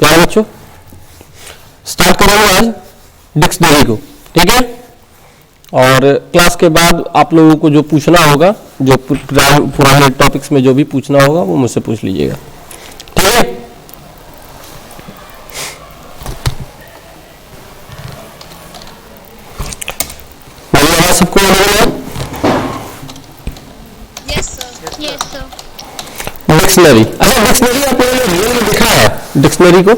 प्यारे बच्चों, स्टार्ट करेंगे आज डिक्शनरी को, ठीक है। और क्लास के बाद आप लोगों को जो पूछना होगा, जो पुराने टॉपिक्स में जो भी पूछना होगा वो मुझसे पूछ लीजिएगा, ठीक है। मेरी आवाज सबको आ रही है? डिक्शनरी, अच्छा डिक्शनरी आपने रियल में देखा है डिक्शनरी को?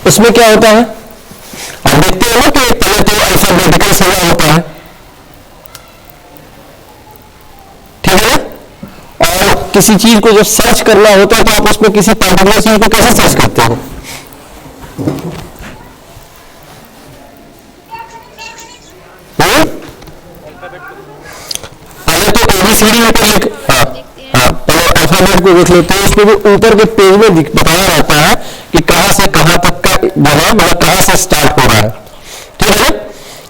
उसमें क्या होता है आप देखते हो ना कि पहले तो अल्फाबेटिकल सजा होता है, ठीक है। और किसी चीज को जब सर्च करना होता है तो आप उसमें किसी पर्टिकुलर चीज को कैसे सर्च करते हो? पहले तो एबीसीडी ऊपर लिख, पहले अल्फाबेट को देख लेते हैं, उसमें भी ऊपर के पेज में बताया रहता है कि कहां से कहां तक का जो है, मतलब कहां से स्टार्ट हो रहा है, ठीक है।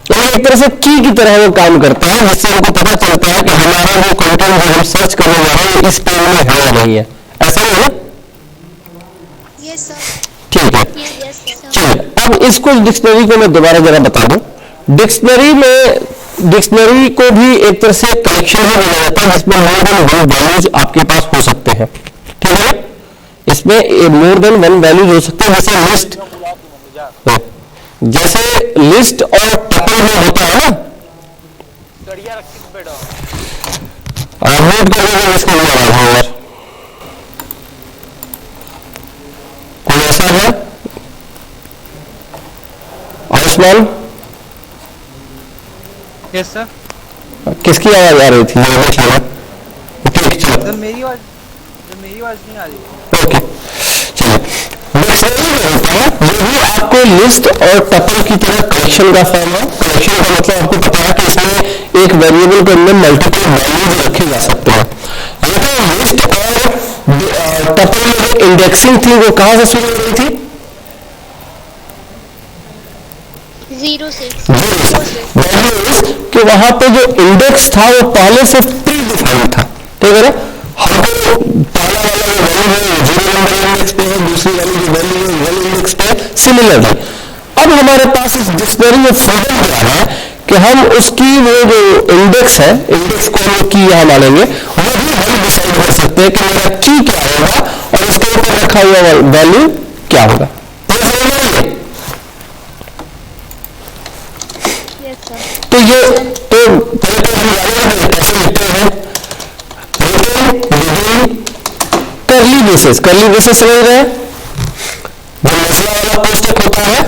तो एक तरह से की तरह वो काम करता है, जिससे हमको पता चलता है कि हमारा वो कंटेंट जो हम सर्च करने जा रहे हैं इस पेज में है या नहीं है, ऐसा ही है। ठीक है, चलिए अब इसको डिक्शनरी को मैं दोबारा जरा बता दूं। डिक्शनरी को भी एक तरह से कलेक्शन में बनाया जाता है जिसमें मोर देन वन वैल्यूज आपके पास हो सकते हैं, ठीक है। इसमें मोर देन वन वैल्यूज हो सकते हैं, जैसे लिस्ट और टपल में होता है ना। नोट करिएगा इसको यार, कोई ऐसा है आयुष्मान? Yes sir. किसकी आवाज आ रही थी? मेरी आवाज नहीं आ रही। ओके, चलिए डिक्शनरी में होता है ये भी आपको लिस्ट और टपल की तरह कलेक्शन का फॉर्म है। कलेक्शन का मतलब आपको पता है कि इसमें एक वेरिएबल के अंदर मल्टीपल वैल्यूज रखे जा सकते हैं। लेकिन लिस्ट और टपल में जो इंडेक्सिंग थी वो कहां से शुरू हो रही थी? जीरो से। कि वहां पे जो इंडेक्स था वो पहले से प्री डिफाइंड था, ठीक है ना। हमको पहला वाला जो वैल्यू है 0 नंबर इंडेक्स पे है, दूसरी वाली जो वैल्यू है 1 इंडेक्स पे। सिमिलरली अब हमारे पास इस डिक्शनरी में फ्रीडम क्या है कि हम उसकी वो जो इंडेक्स है, इंडेक्स को हम की यहां मानेंगे, वो भी हम डिसाइड कर सकते हैं कि मेरा की क्या होगा और उसके ऊपर रखा हुआ वैल्यू क्या होगा। तो ये तो पहले तो हम जानेंगे कैसे लिखते हैं। करली बेसिस समझ रहे हैं? जो मसला वाला कोष्टक होता है,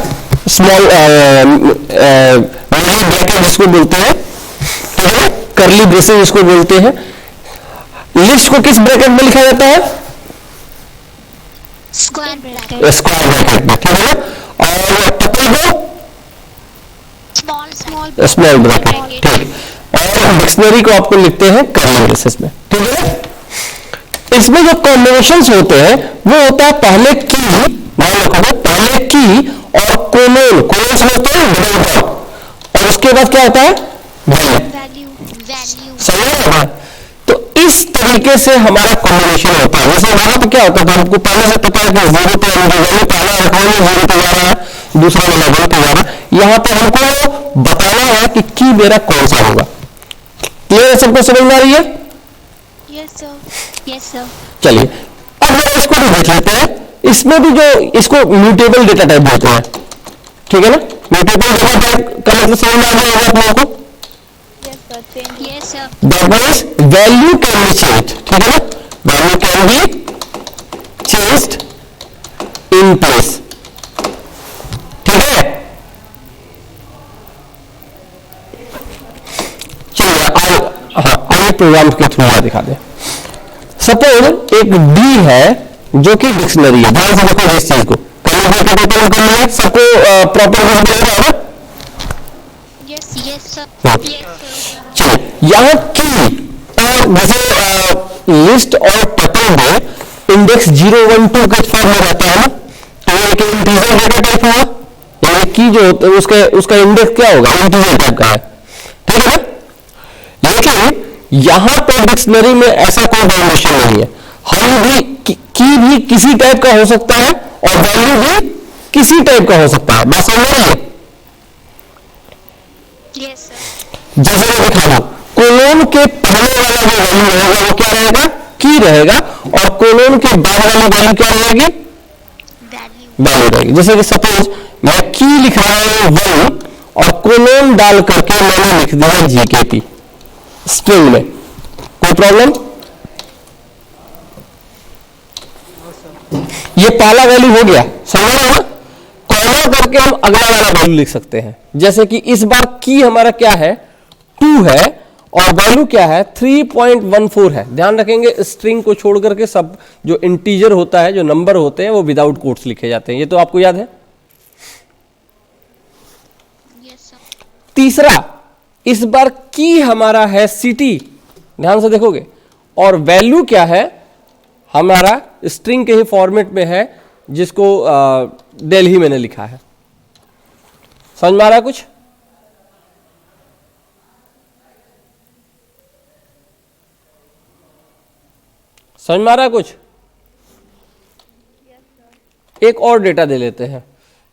स्मॉल ब्रैकेट जिसको बोलते हैं, ठीक है। करली बेसिस इसको बोलते हैं। लिस्ट को किस ब्रैकेट में लिखा जाता है? स्क्वायर ब्रैकेट में, ठीक है। और टपल को स्मॉल ब्रैकेट, ठीक। और डिक्शनरी को आपको लिखते हैं कर्ली ब्रेसेस में, ठीक है। इसमें जो कॉम्बिनेशंस होते हैं वो होता है पहले की, मान रखो पहले की और कोलोन से होते हैं डबल डॉट, और उसके बाद क्या होता है वैल्यू। सही है। तो इस तरीके से हमारा कॉम्बिनेशन होता है। जैसे वहां पर क्या होता है, हमको पहले से पता है कि 0 पे पहला रखा 0 पे जा रहा है, दूसरा वाला 1 पे जा रहा है। यहां पे हमको बताना है कि की मेरा कौन सा होगा। क्लियर है? सबको समझ में आ रही है? Yes sir. चलिए अब जरा इसको भी देख लेते हैं। इसमें भी जो इसको म्यूटेबल डेटा टाइप बोलते हैं, ठीक है ना। म्यूटेबल डेटा टाइप का मतलब समझ में आ गया होगा आप लोगों को? Yes sir. That means value can be changed, ठीक है ना। Value can be changed in place, ठीक है। चलिए आइए प्रोग्राम के थ्रू दिखा दें। सपोज एक डी है जो कि डिक्शनरी है। ध्यान से देखो इस चीज को, सबको प्रॉपर चलिए यहां की और जैसे लिस्ट और टपल में इंडेक्स 0 1 2 के फॉर्म में रहता है ना, तो ये एक इंटीजर डेटा टाइप होगा, यानी की जो उसका इंडेक्स क्या होगा, इंटीजर टाइप का है, ठीक है ना। लेकिन यहां पर डिक्शनरी में ऐसा कोई डायमेंशन नहीं है। हम भी की भी किसी टाइप का हो सकता है और वैल्यू भी किसी टाइप का हो सकता है। बात समझ रही है? Yes sir. जैसे मैं दिखा रहा हूं, कोलोन के पहले वाला जो वैल्यू रहेगा वो क्या रहेगा? की रहेगा। और कोलोन के बाद वाली वैल्यू क्या रहेगी? वैल्यू। वैल्यू रहेगी। जैसे कि सपोज मैं की लिख रहा हूं 1 और कोलोन डाल करके मैंने लिख दिया जीकेपी स्ट्रिंग में, कोई प्रॉब्लम? No sir. ये पहला वैल्यू हो गया, समझ रहे हो ना? कॉमा करके हम अगला वाला वैल्यू लिख सकते हैं। जैसे कि इस बार की हमारा क्या है? 2 है और वैल्यू क्या है? 3.14 है। ध्यान रखेंगे स्ट्रिंग को छोड़ करके सब जो इंटीजर होता है, जो नंबर होते हैं, वो विदाउट कोट्स लिखे जाते हैं। ये तो आपको याद है। Yes sir. तीसरा, इस बार की हमारा है सिटी, ध्यान से देखोगे, और वैल्यू क्या है? हमारा स्ट्रिंग के ही फॉर्मेट में है, जिसको दिल्ली मैंने लिखा है। समझ में आ रहा है कुछ? समझ में आ रहा है कुछ? एक और डेटा दे लेते हैं।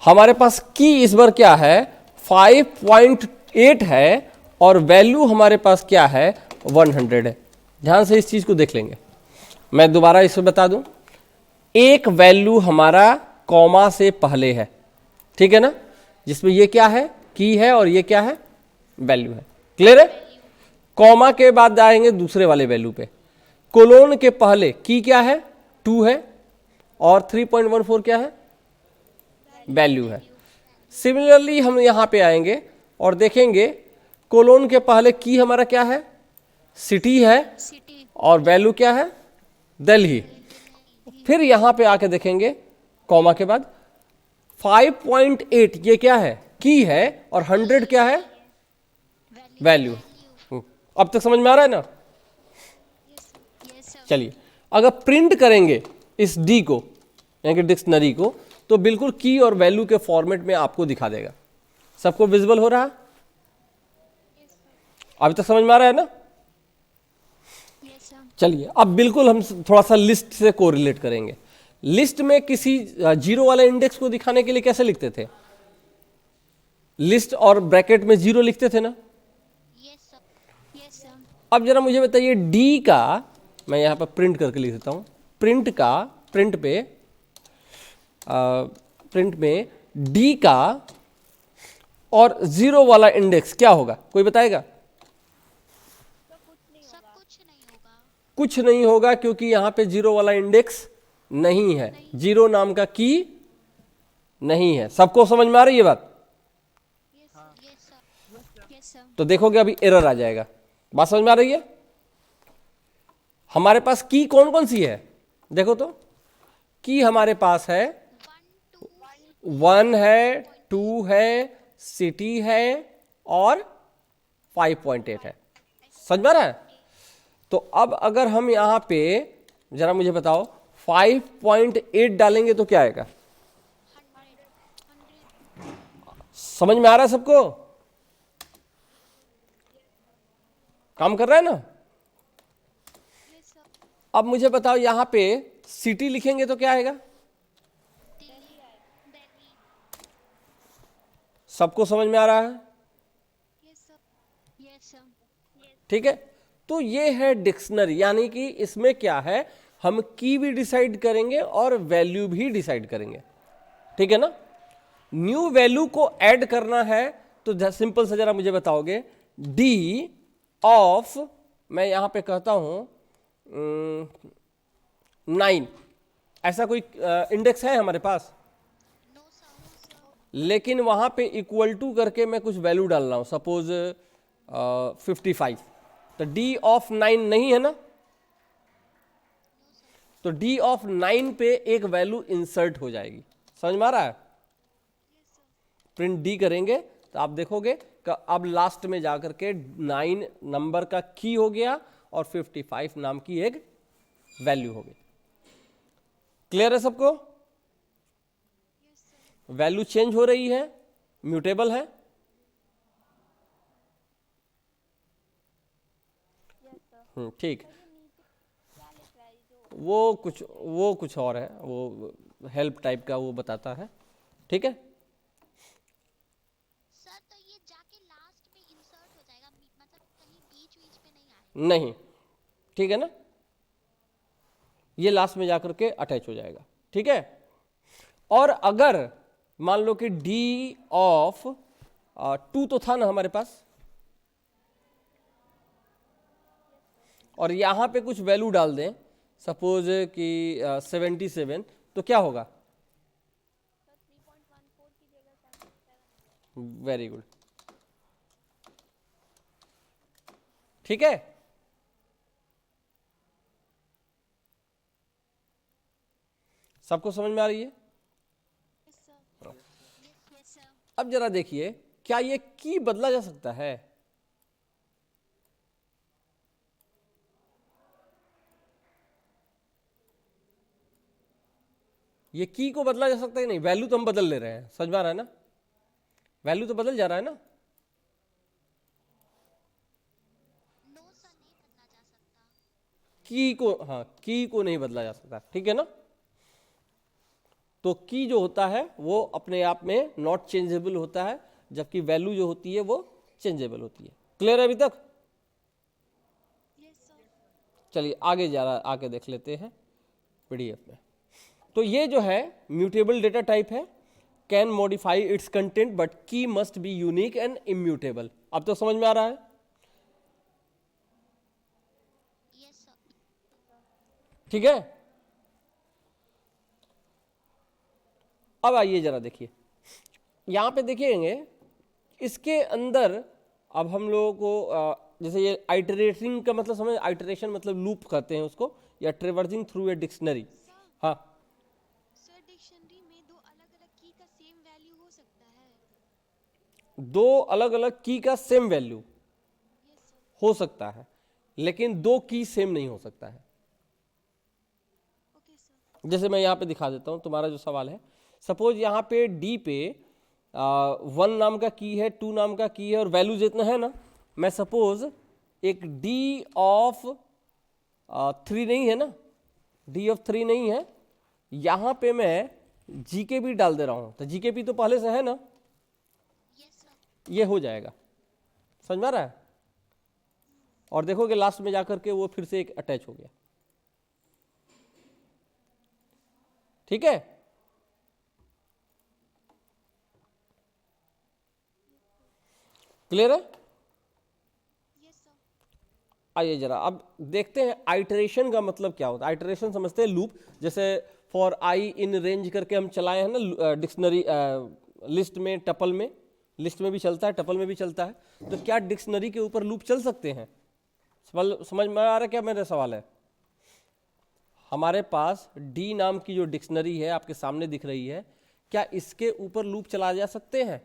हमारे पास की इस बार क्या है? 5.8 है और वैल्यू हमारे पास क्या है? 100 है। ध्यान से इस चीज को देख लेंगे। मैं दोबारा इसे बता दूं, एक वैल्यू हमारा कॉमा से पहले है, ठीक है ना, जिसमें ये क्या है? की है और ये क्या है? वैल्यू है। क्लियर है? कॉमा के बाद जाएंगे दूसरे वाले वैल्यू पे। कोलोन के पहले की क्या है? 2 है और 3.14 क्या है? वैल्यू है। सिमिलरली हम यहां पे आएंगे और देखेंगे कोलोन के पहले की हमारा क्या है? सिटी है सिटी। और वैल्यू क्या है? दिल्ली। फिर यहां पे आके देखेंगे कॉमा के बाद 5.8 ये क्या है? की है और 100 क्या है? वैल्यू। अब तक समझ में आ रहा है ना? Yes sir. चलिए, अगर प्रिंट करेंगे इस डी को, यानी कि डिक्शनरी को, तो बिल्कुल की और वैल्यू के फॉर्मेट में आपको दिखा देगा। सबको विजिबल हो रहा है? अभी तक समझ में आ रहा है ना? Yes sir. चलिए, अब बिल्कुल हम थोड़ा सा लिस्ट से कोरिलेट करेंगे। लिस्ट में किसी जीरो वाले इंडेक्स को दिखाने के लिए कैसे लिखते थे? लिस्ट और ब्रैकेट में 0 लिखते थे ना? Yes sir. Yes sir. अब जरा मुझे बताइए डी का, मैं यहां पर प्रिंट करके लिख देता हूं, प्रिंट में डी का और 0 वाला इंडेक्स क्या होगा? कोई बताएगा? सब कुछ नहीं होगा। कुछ नहीं होगा, क्योंकि यहां पे 0 वाला इंडेक्स नहीं है, 0 नाम का की नहीं है। सबको समझ में आ रही है बात? Yes sir. Yes sir. तो देखोगे अभी एरर आ जाएगा। बात समझ में आ रही है? हमारे पास की कौन कौन सी है? देखो तो, की हमारे पास है 1 है, 2 है, सिटी है और 5.8 है। समझ में आ रहा है? तो अब अगर हम यहां पे जरा मुझे बताओ 5.8 डालेंगे तो क्या आएगा? समझ में आ रहा है सबको? काम कर रहा है ना? अब मुझे बताओ यहां पे सिटी लिखेंगे तो क्या आएगा? सबको समझ में आ रहा है? Yes sir. Yes sir. ठीक है, तो ये है डिक्शनरी, यानी कि इसमें क्या है, हम की भी डिसाइड करेंगे और वैल्यू भी डिसाइड करेंगे। ठीक है ना? न्यू वैल्यू को ऐड करना है तो सिंपल से जरा मुझे बताओगे, डी ऑफ, मैं यहां पे कहता हूं 9, ऐसा कोई इंडेक्स है हमारे पास, लेकिन वहां पे इक्वल टू करके मैं कुछ वैल्यू डाल रहा हूं, सपोज 55, तो डी ऑफ 9 नहीं है ना? तो डी ऑफ 9 पे एक वैल्यू इंसर्ट हो जाएगी। समझ में आ रहा है? प्रिंट डी करेंगे तो आप देखोगे कि अब लास्ट में जाकर के 9 नंबर का की हो गया और 55 नाम की एक वैल्यू हो गई। क्लियर है सबको? वैल्यू चेंज हो रही है, म्यूटेबल है। ठीक। वो कुछ और है, वो हेल्प टाइप का वो बताता है, ठीक है। सर तो ये जाके लास्ट में इंसर्ट हो जाएगा, मतलब कहीं बीच बीच पे नहीं आएगा। नहीं, ठीक है ना, ये लास्ट में जाकर के अटैच हो जाएगा, ठीक है। और अगर मान लो कि डी ऑफ 2 तो था ना हमारे पास, और यहां पे कुछ वैल्यू डाल दें, सपोज कि 77, तो क्या होगा? सर 3.14 की जगह 77। वेरी गुड, ठीक है। सबको समझ में आ रही है? Yes sir, yes sir. अब जरा देखिए, क्या ये की बदला जा सकता है? ये की को बदला जा सकता है कि नहीं? वैल्यू तो हम बदल ले रहे हैं, समझ में आ रहा है ना, वैल्यू तो बदल जा रहा है ना। नो सर, नहीं बदला जा सकता। की को, हाँ, की को नहीं बदला जा सकता, ठीक है ना। तो की जो होता है वो अपने आप में नॉट चेंजेबल होता है, जबकि वैल्यू जो होती है वो चेंजेबल होती है। क्लियर है अभी तक? Yes sir. चलिए आगे जा रहा, आके देख लेते हैं पीडीएफ में। तो ये जो है म्यूटेबल डेटा टाइप है, can modify its content but key must be unique and immutable. अब तो समझ में आ रहा है? Yes sir. ठीक है। अब आइए जरा देखिए, यहां पे देखिएंगे इसके अंदर अब हम लोगों को जैसे ये आइटरेटिंग का मतलब समझ, आइटरेशन मतलब लूप कहते हैं उसको, या traversing through a dictionary. Sir, हाँ, सर डिक्शनरी में दो अलग अलग की का सेम वैल्यू हो सकता है। दो अलग अलग की का सेम वैल्यू यस सर। हो सकता है, लेकिन दो की सेम नहीं हो सकता है। Okay sir. जैसे मैं यहाँ पे दिखा देता हूँ तुम्हारा जो सवाल है, सपोज यहाँ पे डी पे 1 नाम का की है, 2 नाम का की है, और वैल्यू जितना है ना, मैं सपोज एक डी ऑफ 3 नहीं है ना, डी ऑफ 3 नहीं है, यहाँ पे मैं जीके भी डाल दे रहा हूँ, तो जीके भी तो पहले से है ना, यस सर। ये हो जाएगा। समझ में आ रहा है? और देखोगे लास्ट में जाकर के वो फिर से एक अटैच हो गया, ठीक है। क्लियर है? Yes sir. आइए जरा अब देखते हैं आइटरेशन का मतलब क्या होता है। आइटरेशन समझते हैं लूप, जैसे फॉर आई इन रेंज करके हम चलाए हैं ना डिक्शनरी लिस्ट में, टपल में, लिस्ट में भी चलता है, टपल में भी चलता है। तो क्या डिक्शनरी के ऊपर लूप चल सकते हैं? समझ में आ रहा है क्या मेरा सवाल है? हमारे पास डी नाम की जो डिक्शनरी है आपके सामने दिख रही है, क्या इसके ऊपर लूप चलाए जा सकते हैं?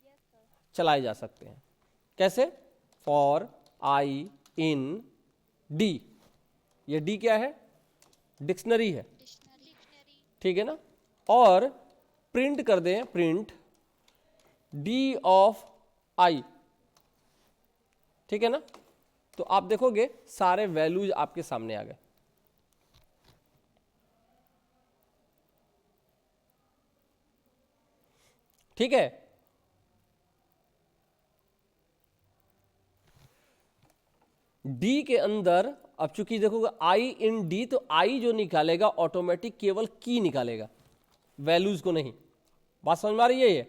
Yes sir. चलाए जा सकते हैं। कैसे? फॉर आई इन डी, ये डी क्या है? डिक्शनरी है, डिक्शनरी। ठीक है ना। और प्रिंट कर दें, प्रिंट डी ऑफ आई, ठीक है ना। तो आप देखोगे सारे वैल्यूज आपके सामने आ गए, ठीक है। डी के अंदर अब चूंकि देखोगे आई इन डी, तो आई जो निकालेगा ऑटोमेटिक केवल की निकालेगा, वैल्यूज को नहीं। बात समझ में आ रही है ये?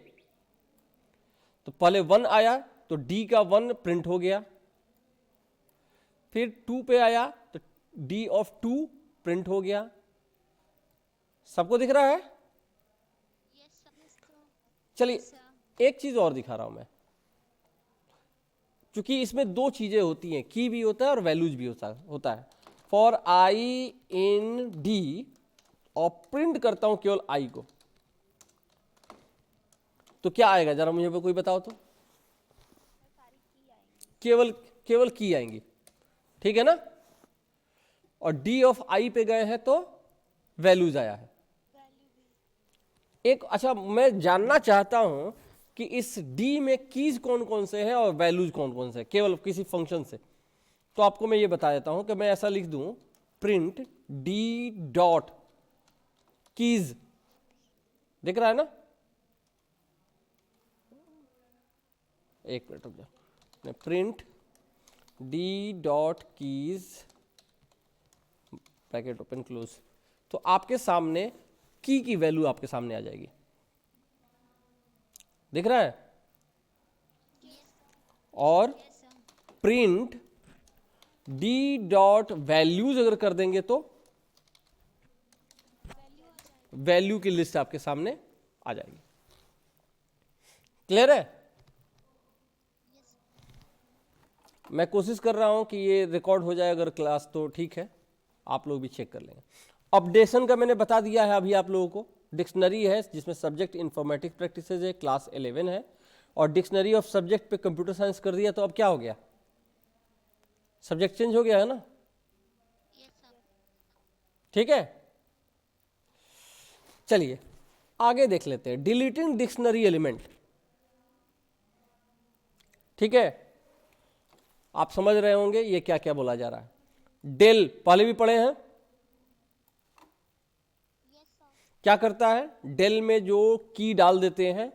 तो पहले 1 आया तो डी का 1 प्रिंट हो गया, फिर 2 पे आया तो डी ऑफ 2 प्रिंट हो गया। सबको दिख रहा है? Yes sir. चलिए एक चीज और दिखा रहा हूं मैं, क्योंकि इसमें दो चीजें होती हैं, की भी होता है और वैल्यूज भी होता है। फॉर आई इन डी, और प्रिंट करता हूं केवल आई को, तो क्या आएगा जरा मुझे कोई बताओ तो? सारी की आएंगी। केवल की आएंगी, ठीक है ना। और डी ऑफ आई पे गए हैं तो वैल्यूज आया है। वैल्यू भी। एक अच्छा, मैं जानना चाहता हूं कि इस डी में कीज कौन कौन से हैं और वैल्यूज कौन कौन से हैं, केवल किसी फंक्शन से। तो आपको मैं ये बता देता हूं कि मैं ऐसा लिख दूं प्रिंट डी डॉट कीज, दिख रहा है ना, एक मिनट रुक जाओ, print D dot keys bracket open close, तो आपके सामने की वैल्यू आपके सामने आ जाएगी, दिख रहा है। और प्रिंट डी डॉट वैल्यूज अगर कर देंगे तो वैल्यू की लिस्ट आपके सामने आ जाएगी। क्लियर है? मैं कोशिश कर रहा हूं कि ये रिकॉर्ड हो जाए अगर क्लास, तो ठीक है, आप लोग भी चेक कर लेंगे। अपडेशन का मैंने बता दिया है अभी आप लोगों को। डिक्शनरी है जिसमें सब्जेक्ट इन्फॉर्मेटिक्स प्रैक्टिसेस है, क्लास 11 है, और डिक्शनरी ऑफ सब्जेक्ट पे कंप्यूटर साइंस कर दिया, तो अब क्या हो गया, सब्जेक्ट चेंज हो गया है ना, ठीक है। चलिए आगे देख लेते हैं, डिलीटिंग डिक्शनरी एलिमेंट, ठीक है। आप समझ रहे होंगे ये क्या क्या बोला जा रहा है। डेल पहले भी पढ़े हैं, क्या करता है, डेल में जो की डाल देते हैं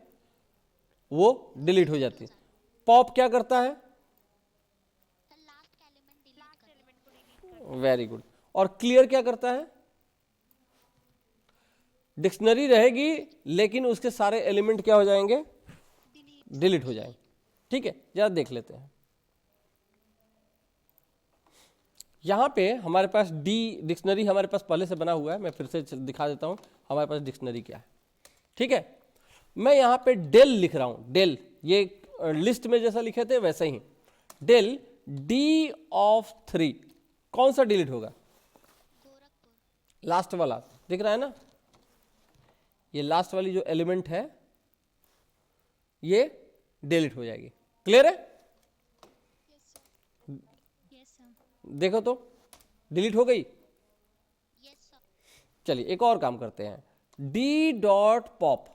वो डिलीट हो जाती है। पॉप क्या करता है, वेरी गुड। और क्लियर क्या करता है, डिक्शनरी रहेगी लेकिन उसके सारे एलिमेंट क्या हो जाएंगे, डिलीट हो जाएंगे, ठीक है। जरा देख लेते हैं, यहां पे हमारे पास डी डिक्शनरी हमारे पास पहले से बना हुआ है, मैं फिर से दिखा देता हूं हमारे पास डिक्शनरी क्या है, ठीक है। मैं यहां पे डेल लिख रहा हूं, डेल ये लिस्ट में जैसा लिखे थे वैसे ही, डेल डी ऑफ 3, कौन सा डिलीट होगा, लास्ट वाला, दिख रहा है ना, ये लास्ट वाली जो एलिमेंट है ये डिलीट हो जाएगी। क्लियर है? देखो तो डिलीट हो गई। चलिए एक और काम करते हैं, डी डॉट पॉप,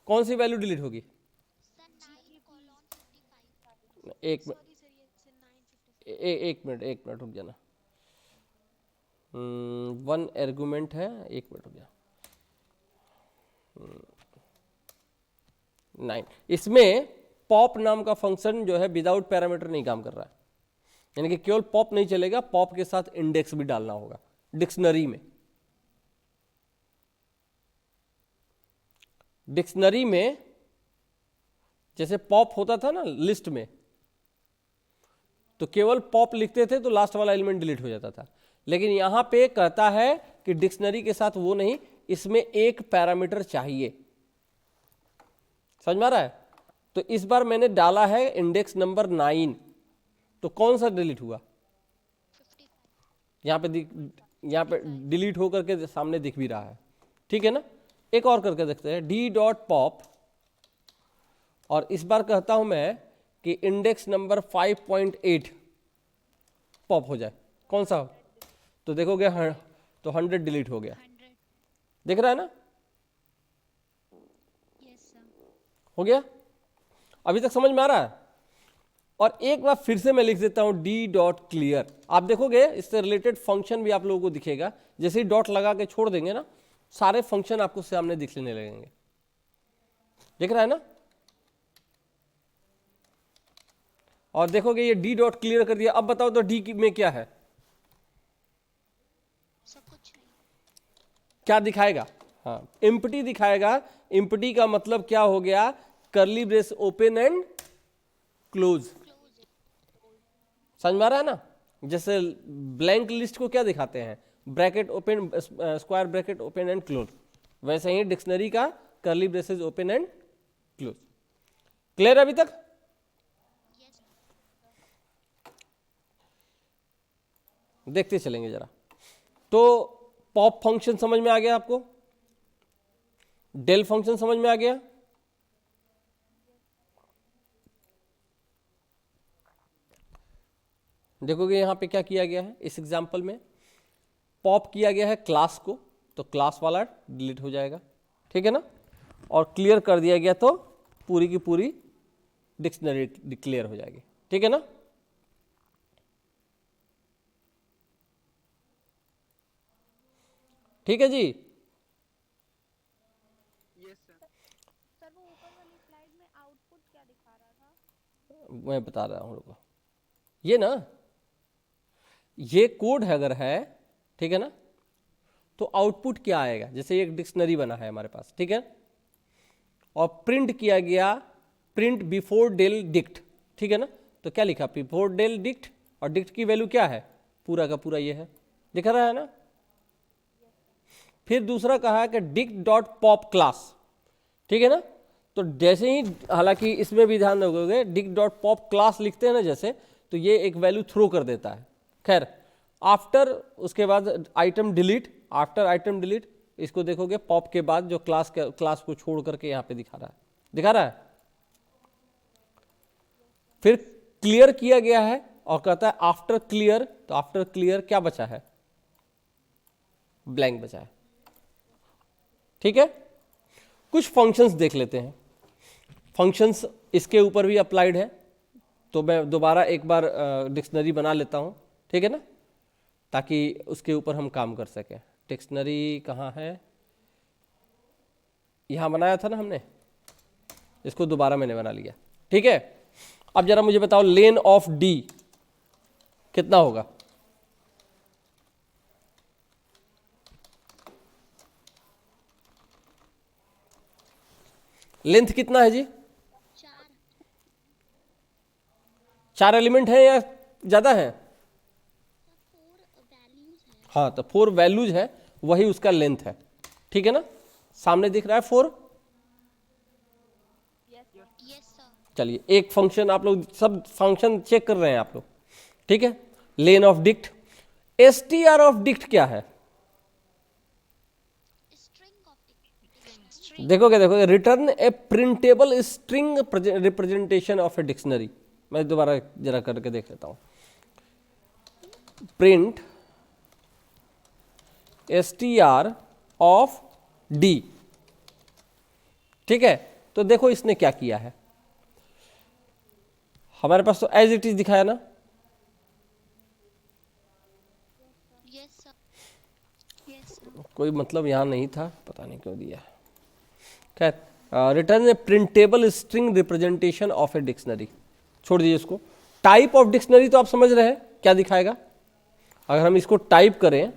कौन सी वैल्यू डिलीट होगी, एक मिनट रुक जाना, वन आर्गुमेंट है, एक मिनट रुक जा, 9, इसमें पॉप नाम का फंक्शन जो है विदाउट पैरामीटर नहीं काम कर रहा है, यानी कि केवल पॉप नहीं चलेगा, पॉप के साथ इंडेक्स भी डालना होगा डिक्शनरी में। डिक्शनरी में जैसे पॉप होता था ना लिस्ट में, तो केवल पॉप लिखते थे तो लास्ट वाला एलिमेंट डिलीट हो जाता था, लेकिन यहां पे कहता है कि डिक्शनरी के साथ वो नहीं, इसमें एक पैरामीटर चाहिए, समझ में आ रहा है। तो इस बार मैंने डाला है इंडेक्स नंबर 9, तो कौन सा डिलीट हुआ, यहाँ पे डिलीट होकर के सामने दिख भी रहा है, ठीक है ना। एक और करके देखते हैं, डी डॉट पॉप, और इस बार कहता हूं मैं कि इंडेक्स नंबर 5.8 पॉप हो जाए, कौन सा, तो देखोगे तो 100 डिलीट हो गया, दिख रहा है ना, हो गया, अभी तक समझ में आ रहा है। और एक बार फिर से मैं लिख देता हूं डी डॉट क्लियर, आप देखोगे इससे रिलेटेड फंक्शन भी आप लोगों को दिखेगा, जैसे ही डॉट लगा के छोड़ देंगे ना, सारे फंक्शन आपको सामने दिखने लगेंगे, दिख रहा है ना। और देखोगे ये डी डॉट क्लियर कर दिया, अब बताओ तो डी में क्या है, सब कुछ नहीं, क्या दिखाएगा, हाँ एम्प्टी दिखाएगा। एम्प्टी का मतलब क्या हो गया, curly brace open and close, समझ में आ रहा है ना। जैसे ब्लैंक लिस्ट को क्या दिखाते हैं, bracket open, square bracket open and close, वैसे ही डिक्शनरी का curly braces open and close. Clear अभी तक? देखते चलेंगे जरा। तो पॉप फंक्शन समझ में आ गया आपको, डेल फंक्शन समझ में आ गया, देखोगे यहां पे क्या किया गया है, इस एग्जांपल में पॉप किया गया है क्लास को, तो क्लास वाला डिलीट हो जाएगा, ठीक है ना। और क्लियर कर दिया गया तो पूरी की पूरी डिक्शनरी क्लियर हो जाएगी, ठीक है ना। ठीक है जी। सर वो ऊपर वाली स्लाइड में आउटपुट क्या दिखा रहा था? मैं बता रहा हूँ, रुको। ये ना, ये कोड है अगर है, ठीक है ना, तो आउटपुट क्या आएगा? जैसे एक डिक्शनरी बना है हमारे पास, ठीक है, और प्रिंट किया गया, प्रिंट बिफोर डेल डिक्ट, ठीक है ना, तो क्या लिखा? बिफोर डेल डिक्ट, और डिक्ट की वैल्यू क्या है? पूरा का पूरा ये है, दिख रहा है ना। फिर दूसरा कहा है कि डिक्ट डॉट पॉप क्लास, ठीक है ना, तो जैसे ही, हालांकि इसमें भी ध्यान रखोगे, डिक्ट डॉट पॉप क्लास लिखते हैं ना जैसे, तो ये एक वैल्यू थ्रो कर देता है। खैर, आफ्टर, उसके बाद item delete, after item delete, इसको देखोगे पॉप के बाद जो क्लास को छोड़ करके यहाँ पे दिखा रहा है। फिर क्लियर किया गया है और कहता है आफ्टर क्लियर, तो आफ्टर क्लियर क्या बचा है? ब्लैंक बचा है, ठीक है। कुछ फंक्शंस देख लेते हैं। फंक्शंस इसके ऊपर भी अप्लाइड है, तो मैं दोबारा एक बार डिक्शनरी बना लेता हूं, ठीक है ना, ताकि उसके ऊपर हम काम कर सकें। डिक्शनरी कहाँ है? यहाँ बनाया था ना हमने, इसको दोबारा मैंने बना लिया, ठीक है। अब जरा मुझे बताओ, लेन ऑफ डी कितना होगा? लेंथ कितना है जी? 4 एलिमेंट है या ज्यादा है? 4 वैल्यूज है। हाँ, तो 4 वैल्यूज है, वही उसका लेंथ है, ठीक है ना। सामने दिख रहा है 4। Yes sir. चलिए, एक फंक्शन, आप लोग सब फंक्शन चेक कर रहे हैं आप लोग, ठीक है। Len of dict, STR of dict क्या है? स्ट्रिंग ऑफ देखोगे return a printable string representation of a dictionary. मैं दोबारा जरा करके देख लेता हूं। प्रिंट एसटीआर ऑफ डी, ठीक है। तो देखो इसने क्या किया है, हमारे पास तो एज इट इज दिखाया ना। Yes sir. कोई मतलब यहां नहीं था, पता नहीं क्यों दिया। खैर, return a printable string representation of a dictionary, छोड़ दीजिए इसको। टाइप ऑफ डिक्शनरी तो आप समझ रहे हैं क्या दिखाएगा? अगर हम इसको टाइप करें,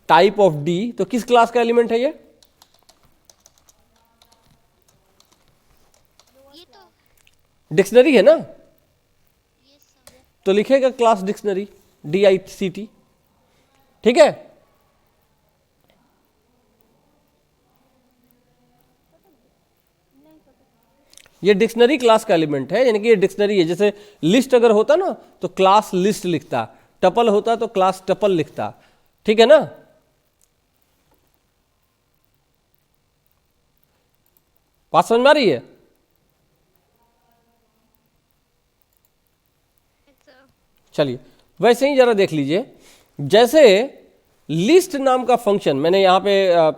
टाइप ऑफ डी, तो किस क्लास का एलिमेंट है ये? तो डिक्शनरी है ना, यस सर। तो लिखेगा क्लास डिक्शनरी, DICT, ठीक है। ये डिक्शनरी क्लास का एलिमेंट है, यानी कि ये डिक्शनरी है। जैसे लिस्ट अगर होता ना तो क्लास लिस्ट लिखता, टपल होता तो क्लास टपल लिखता, ठीक है ना। बात समझ में आ रही है? चलिए, वैसे ही जरा देख लीजिए, जैसे लिस्ट नाम का फंक्शन मैंने यहां पे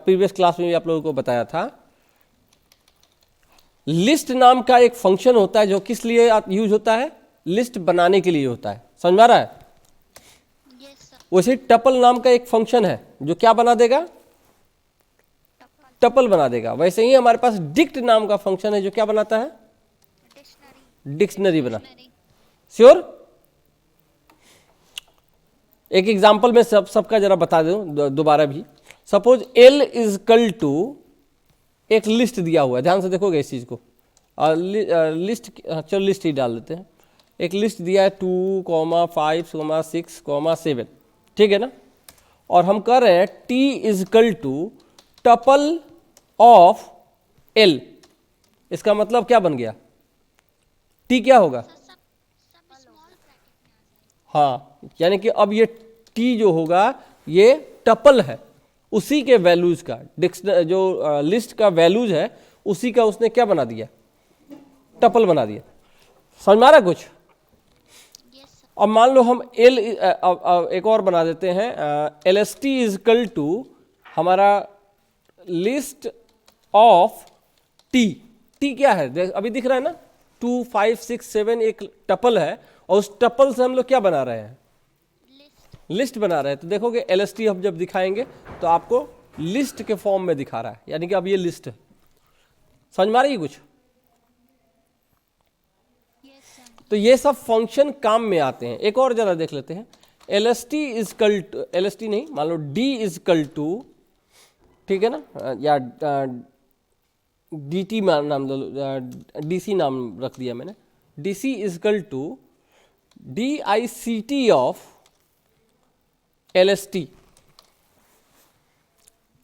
प्रीवियस क्लास में भी आप लोगों को बताया था। लिस्ट नाम का एक फंक्शन होता है जो किस लिए यूज होता है? लिस्ट बनाने के लिए होता है, समझ में आ रहा है? Yes sir. वैसे टपल नाम का एक फंक्शन है जो क्या बना देगा? टपल बना देगा। वैसे ही हमारे पास डिक्ट नाम का फंक्शन है जो क्या बनाता है? डिक्शनरी बना। श्योर? एक एग्जांपल में सबका जरा बता दूं दोबारा भी। Suppose L is equal to एक लिस्ट दिया हुआ है, ध्यान से देखोगे इस चीज को। लिस्ट, चलो लिस्ट ही डाल देते हैं। एक लिस्ट दिया है 2, 5, 6, 7, ठीक है ना। और हम कर रहे हैं T is equal to tuple of L। इसका मतलब क्या बन गया? T क्या होगा? सब स्मॉल ब्रैकेट में आ जाएगा। हाँ, यानी कि अब ये T जो होगा ये टपल है, उसी के वैल्यूज का, जो लिस्ट का वैल्यूज है उसी का उसने क्या बना दिया? टपल बना दिया। समझ में आ रहा है कुछ? Yes sir. अब मान लो हम एक और बना देते हैं, LST इज इक्वल टू हमारा लिस्ट ऑफ T क्या है? अभी दिख रहा है ना, 2, 5, 6, 7 एक टपल है, और उस टपल से हम लोग क्या बना रहे हैं? लिस्ट। लिस्ट बना रहे हैं तो देखोगे LST हम जब दिखाएंगे तो आपको लिस्ट के फॉर्म में दिखा रहा है, यानी कि अब ये लिस्ट है। समझ में आ रही है कुछ? Yes sir. तो ये सब फंक्शन काम में आते हैं। एक और जरा देख लेते हैं। LST इजकल टू, LST नहीं, मान लो D इजकल टू, ठीक है ना, या DT नाम DC नाम रख दिया मैंने, DC is equal to DICT of LST।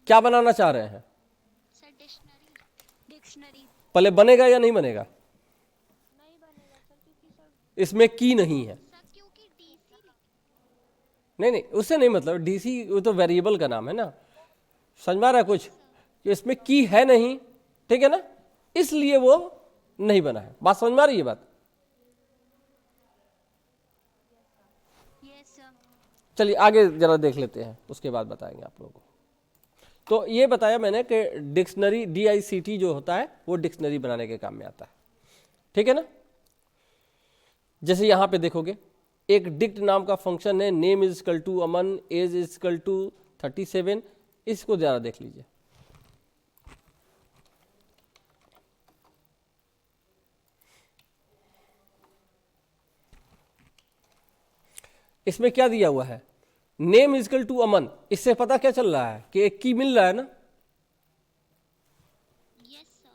क्या बनाना चाह रहे हैं? Sir dictionary. पहले बनेगा या नहीं बनेगा? नहीं बनेगा सर, क्योंकि सर इसमें की नहीं है। सर क्योंकि डीसी नहीं नहीं, उससे नहीं मतलब, DC वो तो वेरिएबल का नाम है ना। समझ में आ रहा है कुछ? कि इसमें की है नहीं, ठीक है ना, इसलिए वो नहीं बना है। बात समझ में आ रही है बात? Yes sir. चलिए आगे जरा देख लेते हैं, उसके बाद बताएंगे आप लोगों को। तो ये बताया मैंने कि डिक्शनरी DICT जो होता है वो डिक्शनरी बनाने के काम में आता है, ठीक है ना। जैसे यहां पे देखोगे एक डिक्ट नाम का फंक्शन है, name is equal to Aman, age is equal to 37। इसको जरा देख लीजिए। इसमें क्या दिया हुआ है? नेम इज इक्वल टू अमन। इससे पता क्या चल रहा है कि एक की मिल रहा है ना। Yes sir.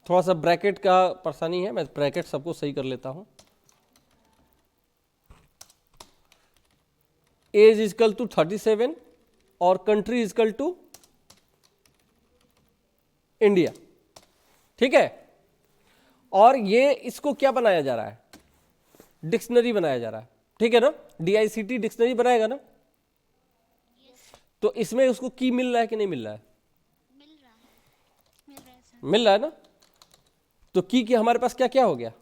थोड़ा सा ब्रैकेट का परेशानी है, मैं ब्रैकेट सबको सही कर लेता हूं। एज इजकल टू 37 और कंट्री इजकल टू इंडिया, ठीक है। और ये इसको क्या बनाया जा रहा है? डिक्शनरी बनाया जा रहा है, ठीक है ना। DICT डिक्शनरी बनाएगा ना। तो इसमें उसको की मिल रहा है कि नहीं मिल रहा है? मिल रहा है सर। मिल रहा है ना। तो की हमारे पास क्या क्या हो गया?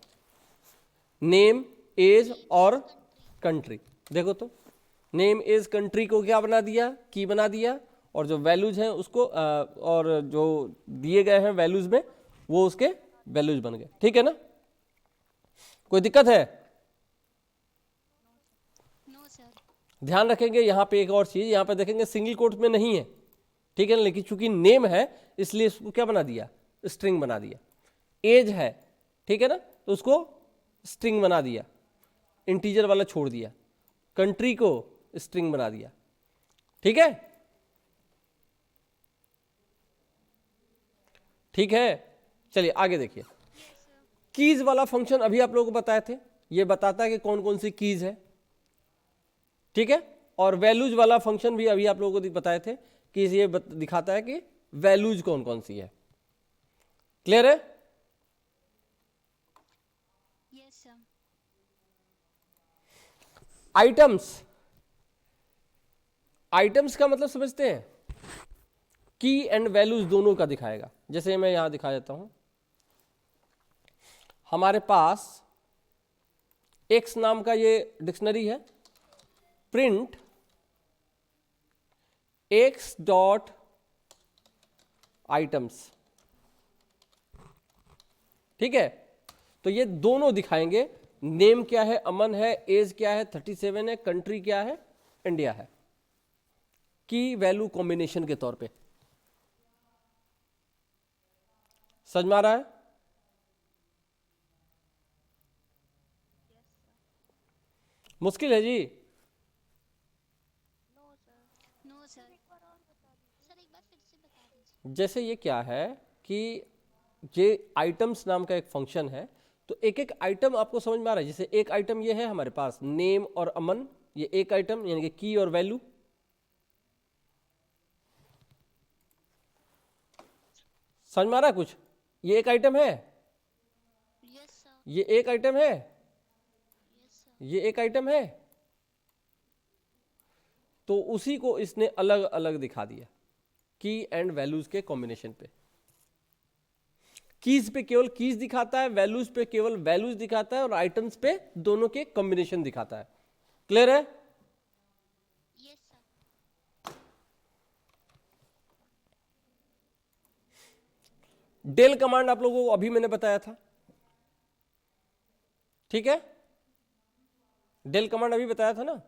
नेम, एज और कंट्री। देखो तो नेम, एज, कंट्री को क्या बना दिया? की बना दिया। और जो वैल्यूज हैं उसको और जो दिए गए हैं वैल्यूज में वो उसके वैल्यूज बन गए, ठीक है ना। कोई दिक्कत है? No sir. ध्यान रखेंगे यहाँ पे एक और चीज, यहाँ पे देखेंगे सिंगल कोट में नहीं है, ठीक है ना, लेकिन चूंकि नेम है इसलिए इसको क्या बना दिया? स्ट्रिंग बना दिया। एज है, ठीक है ना, तो उसको स्ट्रिंग बना दिया, इंटीजर वाला छोड़ दिया। कंट्री को स्ट्रिंग बना दिया, ठीक है। ठीक है, चलिए आगे देखिए। कीज वाला फंक्शन अभी आप लोगों को बताए थे, ये बताता है कि कौन कौन सी कीज है, ठीक है। और वैल्यूज वाला फंक्शन भी अभी आप लोगों को बताए थे कि ये दिखाता है कि वैल्यूज कौन कौन सी है। क्लियर है? Yes sir. आइटम्स, आइटम्स का मतलब समझते हैं? की एंड वैल्यूज दोनों का दिखाएगा। जैसे मैं यहां दिखा देता हूं, हमारे पास एक्स नाम का ये डिक्शनरी है। प्रिंट एक्स डॉट आइटम्स, ठीक है। तो ये दोनों दिखाएंगे, नेम क्या है, अमन है, एज क्या है, 37 है, कंट्री क्या है, इंडिया है, की वैल्यू कॉम्बिनेशन के तौर पे। समझ में आ रहा है? मुश्किल है जी? No sir. सर एक बार फिर से बता दीजिए। जैसे ये क्या है कि ये आइटम्स नाम का एक फंक्शन है, तो एक एक आइटम आपको समझ में आ रहा है। जैसे एक आइटम ये है हमारे पास नेम और अमन, ये एक आइटम यानी कि की और वैल्यू। समझ में आ रहा है कुछ? ये एक आइटम है, यस सर। ये एक आइटम है, यस सर। ये एक आइटम है। तो उसी को इसने अलग अलग दिखा दिया की एंड वैल्यूज के कॉम्बिनेशन पे। कीज पे केवल कीज दिखाता है, वैल्यूज पे केवल वैल्यूज दिखाता है, और आइटम्स पे दोनों के कॉम्बिनेशन दिखाता है। क्लियर है? Yes sir. डेल कमांड आप लोगों को अभी मैंने बताया था, ठीक है। डेल कमांड अभी बताया था ना।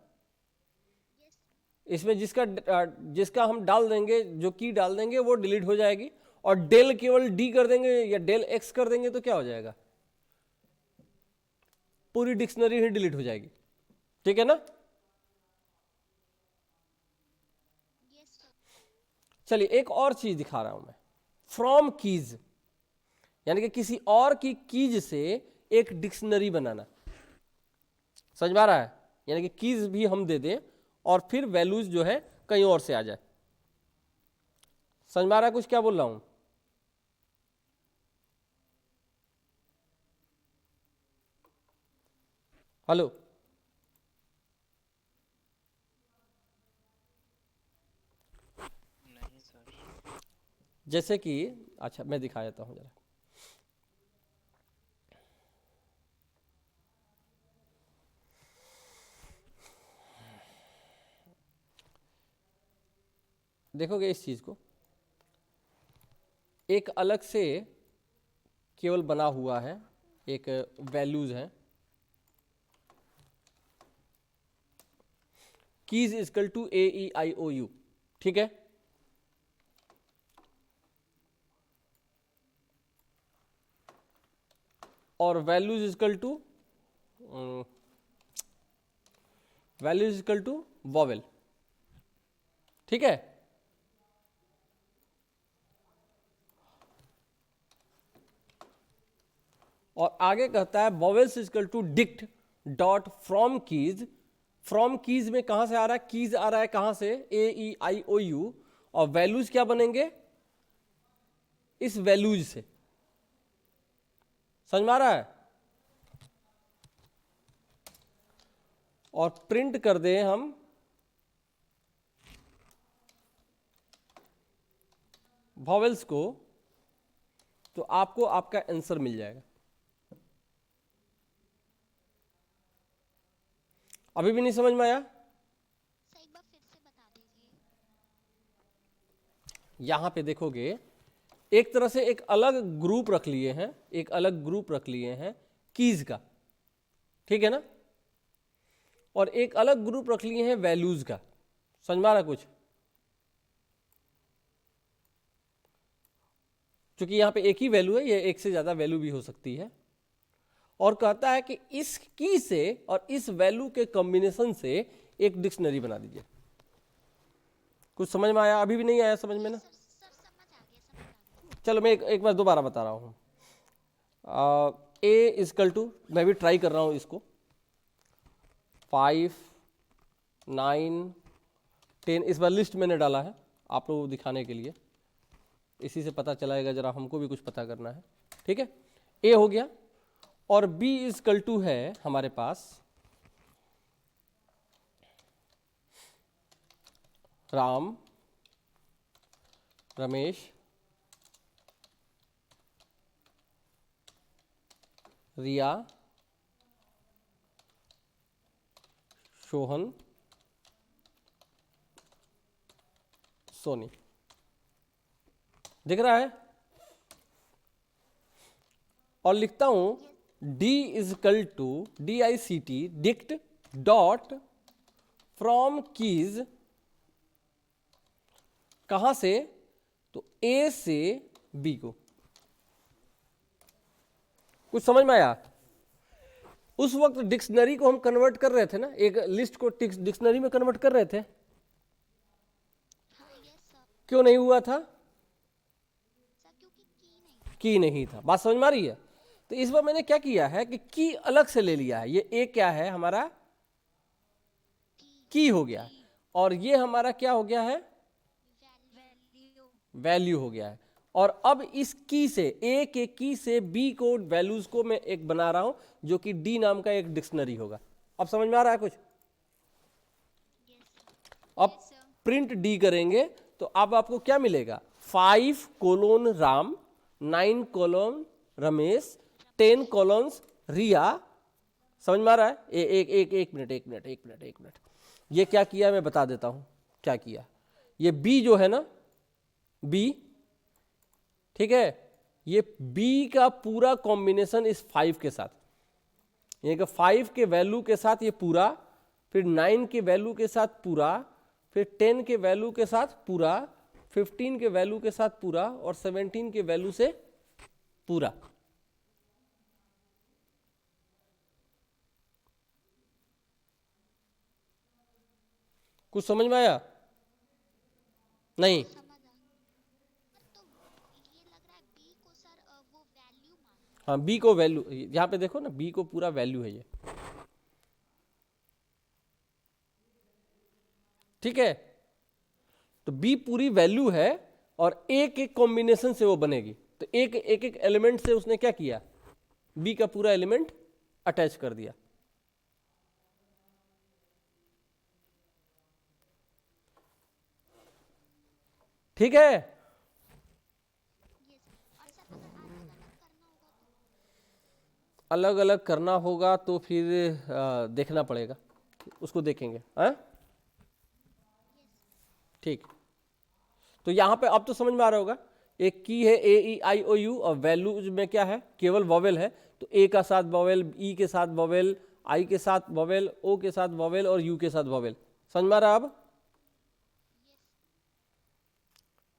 इसमें जिसका हम डाल देंगे, जो की डाल देंगे वो डिलीट हो जाएगी, और डेल केवल डी कर देंगे या डेल एक्स कर देंगे तो क्या हो जाएगा, पूरी डिक्शनरी ही डिलीट हो जाएगी। ठीक है ना। Yes sir. चलिए एक और चीज दिखा रहा हूं मैं, फ्रॉम कीज, यानी कि किसी और की कीज से एक डिक्शनरी बनाना। समझ में आ रहा है, यानी कि कीज भी हम दे दें और फिर वैल्यूज जो है कहीं और से आ जाए। समझ में आ रहा है कुछ क्या बोल रहा हूं। हेलो, नहीं सर। जैसे कि अच्छा मैं दिखा देता हूं जरा। देखोगे इस चीज को, एक अलग से केवल बना हुआ है, एक वैल्यूज है, कीज इक्वल टू AEIOU। ठीक है, और वैल्यूज इक्वल टू वॉवेल। ठीक है, और आगे कहता है vowels equal to dict dot from keys. From keys में कहां से आ रहा है, कीज आ रहा है कहां से, AEIOU, और वैल्यूज क्या बनेंगे, इस वैल्यूज से। समझ में आ रहा है, और प्रिंट कर दें हम वॉवेल्स को, तो आपको आपका आंसर मिल जाएगा। अभी भी नहीं समझ में आया। सर एक बार फिर से बता दीजिए। यहां पे देखोगे एक तरह से एक अलग ग्रुप रख लिए हैं, एक अलग ग्रुप रख लिए हैं कीज का। ठीक है ना, और एक अलग ग्रुप रख लिए हैं वैल्यूज का। समझ में आ रहा कुछ, क्योंकि यहां पे एक ही वैल्यू है, ये एक से ज्यादा वैल्यू भी हो सकती है, और कहता है कि इस की से और इस वैल्यू के कॉम्बिनेशन से एक डिक्शनरी बना दीजिए। कुछ समझ में आया, अभी भी नहीं आया समझ में ना। सर सर समझ आ गया, समझ आ गया। चलो मैं एक बार दोबारा बता रहा हूँ। A इक्वल टू, मैं भी ट्राई कर रहा हूँ इसको, 5 9 10, इस बार लिस्ट मैंने डाला है आप लोगों को दिखाने के लिए, इसी से पता चलाएगा, जरा हमको भी कुछ पता करना है। ठीक है, A हो गया, और B इक्वल टू है हमारे पास राम, रमेश, रिया, सोहन, सोनी। दिख रहा है, और लिखता हूं D is equal to DICT dict dot from keys, कहां से, तो A से B को। कुछ समझ में आया। उस वक्त डिक्शनरी को हम कन्वर्ट कर रहे थे ना, एक लिस्ट को डिक्शनरी में कन्वर्ट कर रहे थे, हाँ यस सर। क्यों नहीं हुआ था, सर क्योंकि की नहीं था। बात समझ में आ रही है। तो इस बार मैंने क्या किया है कि की अलग से ले लिया है, ये A क्या है हमारा, की हो गया, और ये हमारा क्या हो गया है, वैल्यू। वैल्यू हो गया है। और अब इस की से, A के की से B को, वैल्यूज को मैं एक बना रहा हूं जो कि D नाम का एक डिक्शनरी होगा। अब समझ में आ रहा है कुछ। अब प्रिंट D करेंगे तो अब आपको क्या मिलेगा, 5 कोलोन राम, 9 कोलोन रमेश, 10 कोलोन्स रिया। समझ में आ रहा है। एक मिनट, ये क्या किया मैं बता देता हूं क्या किया। ये B जो है ना, B, ठीक है, ये B का पूरा कॉम्बिनेशन इस 5 के साथ, यानी कि 5 के वैल्यू के साथ ये पूरा, फिर 9 के वैल्यू के साथ पूरा, फिर 10 के वैल्यू के साथ पूरा, 15 के वैल्यू के साथ पूरा और 17 के वैल्यू से पूरा। कुछ समझ में आया? नहीं? समझ आ तो ये लग रहा है बी को सर वो वैल्यू मान। हाँ, बी को वैल्यू, यहाँ पे देखो ना, बी को पूरा वैल्यू है ये, ठीक है। तो बी पूरी वैल्यू है और एक एक कॉम्बिनेशन से वो बनेगी। तो एक एक एलिमेंट से उसने क्या किया, बी का पूरा एलिमेंट अटैच कर दिया। ठीक है। ये सर और सर अगर अलग अलग करना होगा तो अलग करना होगा तो फिर देखना पड़ेगा, उसको देखेंगे। हाँ, ठीक। तो यहाँ पे अब तो समझ में आ रहा होगा, एक की है ए ई आई ओ यू और वैल्यूज में क्या है, केवल वॉवेल है। तो ए का साथ वॉवेल, ई के साथ वॉवेल, आई के साथ वॉवेल, ओ के साथ वॉवेल और यू के साथ वॉवेल। समझ में आ रहा अब?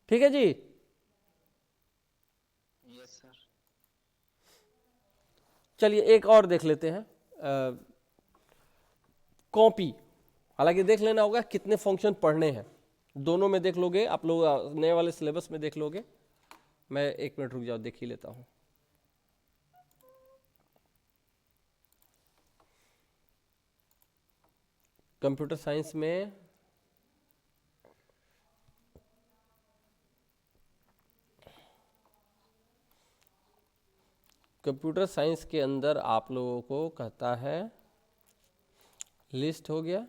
ठीक है जी। Yes sir. चलिए एक और देख लेते हैं, कॉपी। हालांकि देख लेना होगा कितने फंक्शन पढ़ने हैं, दोनों में देख लोगे आप लोग, नए वाले सिलेबस में देख लोगे। मैं 1 मिनट रुक जाओ, देख ही लेता हूँ। कंप्यूटर साइंस में कंप्यूटर साइंस के अंदर आप लोगों को कहता है लिस्ट हो गया,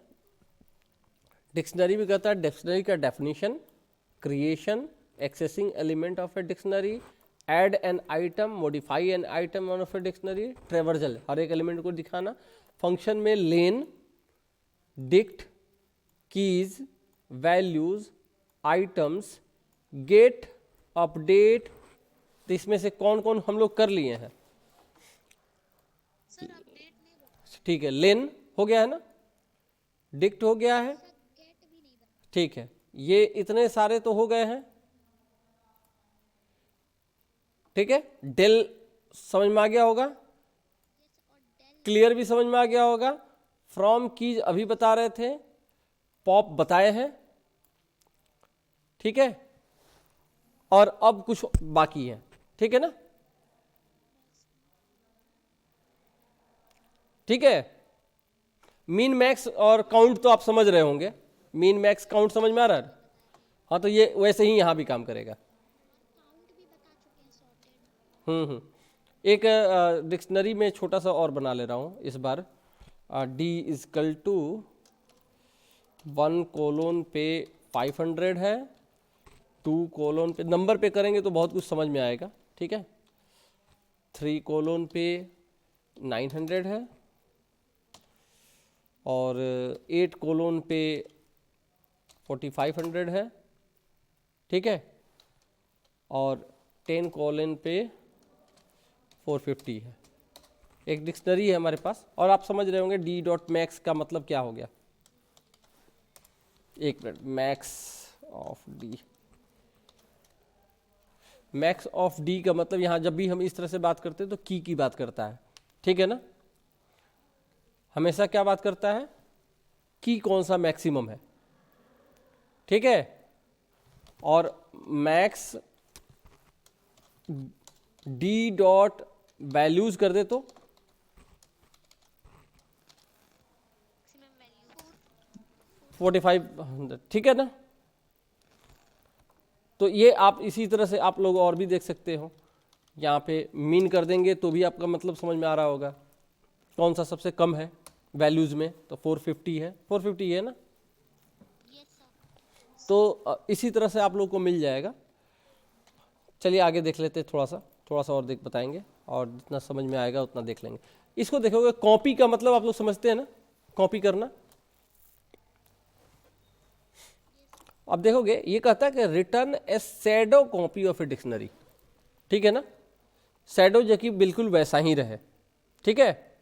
डिक्शनरी भी कहता है, डिक्शनरी का definition, creation, accessing element of a dictionary, add an item, modify an item of a dictionary, traversal, हर एक एलिमेंट को दिखाना। फंक्शन में len, dict, keys, values, items, get, update. तो इसमें से कौन कौन हम लोग कर लिए हैं? सर अपडेट नहीं बता, ठीक है, लेन हो गया है ना, डिक्ट हो गया है, सर गेट भी नहीं बता। ठीक है। ये इतने सारे तो हो गए हैं, ठीक है। डेल समझ में आ गया होगा, और डेल क्लियर भी समझ में आ गया होगा, फ्रॉम कीज अभी बता रहे थे, पॉप बताए हैं, ठीक है। और अब कुछ बाकी है, ठीक है ना, ठीक है। मीन मैक्स और काउंट तो आप समझ रहे होंगे, मीन मैक्स काउंट समझ में आ रहा है। हाँ, तो ये वैसे ही यहाँ भी काम करेगा। काउंट भी बता चुके हैं सॉर्टेड। एक डिक्शनरी में छोटा सा और बना ले रहा हूँ इस बार। डी इजकल टू 1 कोलोन पे 500 है, 2 कोलोन पे, नंबर पे करेंगे तो बहुत कुछ समझ में आएगा, ठीक है। 3 कोलोन पे 900 है और 8 कोलोन पे 4500 है, ठीक है। और 10 कोलन पे 450 है। एक डिक्शनरी है हमारे पास। और आप समझ रहे होंगे डी डॉट मैक्स का मतलब क्या हो गया। 1 minute, max of D, max of D का मतलब यहाँ जब भी हम इस तरह से बात करते हैं तो की बात करता है, ठीक है ना। हमेशा क्या बात करता है, की कौन सा मैक्सिमम है, ठीक है। और मैक्स डी डॉट वैल्यूज कर दे तो मैक्सिमम वैल्यू 4500, ठीक है ना। तो ये आप इसी तरह से आप लोग और भी देख सकते हो, यहाँ पे मीन कर देंगे तो भी आपका मतलब समझ में आ रहा होगा कौन सा सबसे कम है वैल्यूज में। तो 450 है, 450 है ना। Yes sir. तो इसी तरह से आप लोग को मिल जाएगा। चलिए आगे देख लेते हैं, थोड़ा सा और देख बताएंगे और जितना समझ में आएगा उतना देख लेंगे। इसको देखोगे, कॉपी का मतलब आप लोग समझते हैं ना, कॉपी करना। अब देखोगे ये कहता है कि return A shadow copy of a dictionary, ठीक है ना। शैडो जो कि बिल्कुल वैसा ही रहे, ठीक है।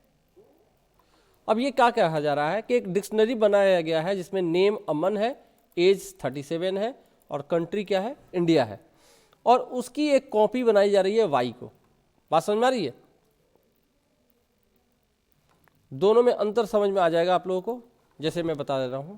अब ये क्या कहा जा रहा है कि एक डिक्शनरी बनाया गया है जिसमें नेम अमन है, एज 37 है और कंट्री क्या है, इंडिया है, और उसकी एक कॉपी बनाई जा रही है वाई को। बात समझ में आ रही है? दोनों में अंतर समझ में आ जाएगा आप लोगों को, जैसे मैं बता दे रहा हूं।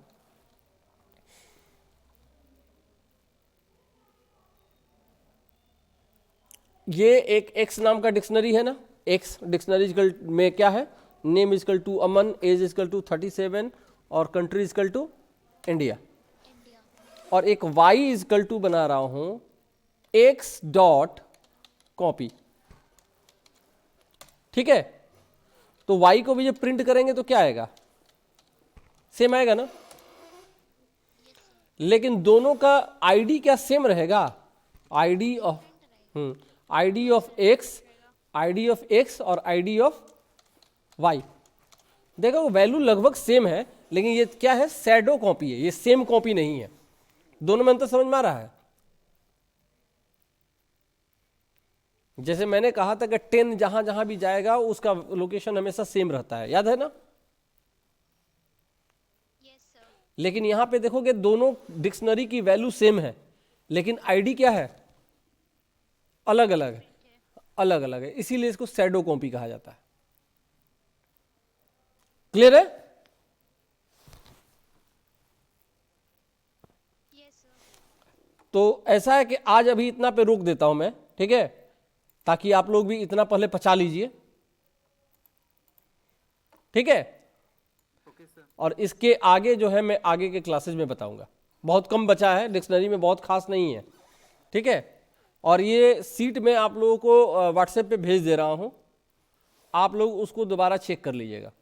ये एक एक्स नाम का डिक्शनरी है ना, एक्स डिक्शनरी में क्या है, name is equal to Aman, age is equal to 37 और country is equal to India. India. और एक वाई इजकल टू बना रहा हूं एक्स डॉट कॉपी। ठीक है, तो वाई को भी जब प्रिंट करेंगे तो क्या आएगा, सेम आएगा ना, लेकिन दोनों का आईडी क्या सेम रहेगा, ID of ID of x, ID of x और आईडी ऑफ वाई। देखो वैल्यू लगभग सेम है, लेकिन ये क्या है, शैडो कॉपी है, ये सेम कॉपी नहीं है। दोनों में अंतर समझ में आ रहा है? जैसे मैंने कहा था कि 10 जहां जहां भी जाएगा उसका लोकेशन हमेशा सेम रहता है, याद है ना? Yes sir. लेकिन यहां पे देखोगे दोनों डिक्शनरी की वैल्यू सेम है, लेकिन आईडी क्या है, अलग अलग है, अलग अलग है, इसीलिए इसको शैडो कॉपी कहा जाता है। क्लियर है? Yes sir. तो ऐसा है कि आज अभी इतना पे रोक देता हूं मैं, ठीक है, ताकि आप लोग भी इतना पहले पचा लीजिए, ठीक है? और इसके आगे जो है मैं आगे के क्लासेस में बताऊंगा, बहुत कम बचा है, डिक्शनरी में बहुत खास नहीं है, ठीक है? और ये सीट मैं आप लोगों को व्हाट्सएप पे भेज दे रहा हूं, आप लोग उसको दोबारा चेक कर लीजिएगा।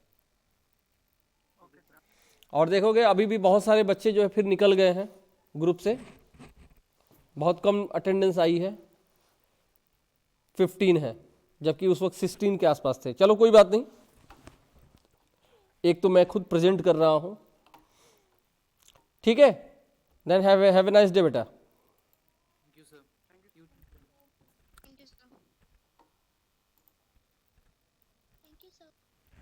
और देखोगे अभी भी बहुत सारे बच्चे जो है फिर निकल गए हैं ग्रुप से, बहुत कम अटेंडेंस आई है, 15 है, जबकि उस वक्त 16 के आसपास थे। चलो कोई बात नहीं, एक तो मैं खुद प्रेजेंट कर रहा हूं, ठीक है? Then have a nice day बेटा।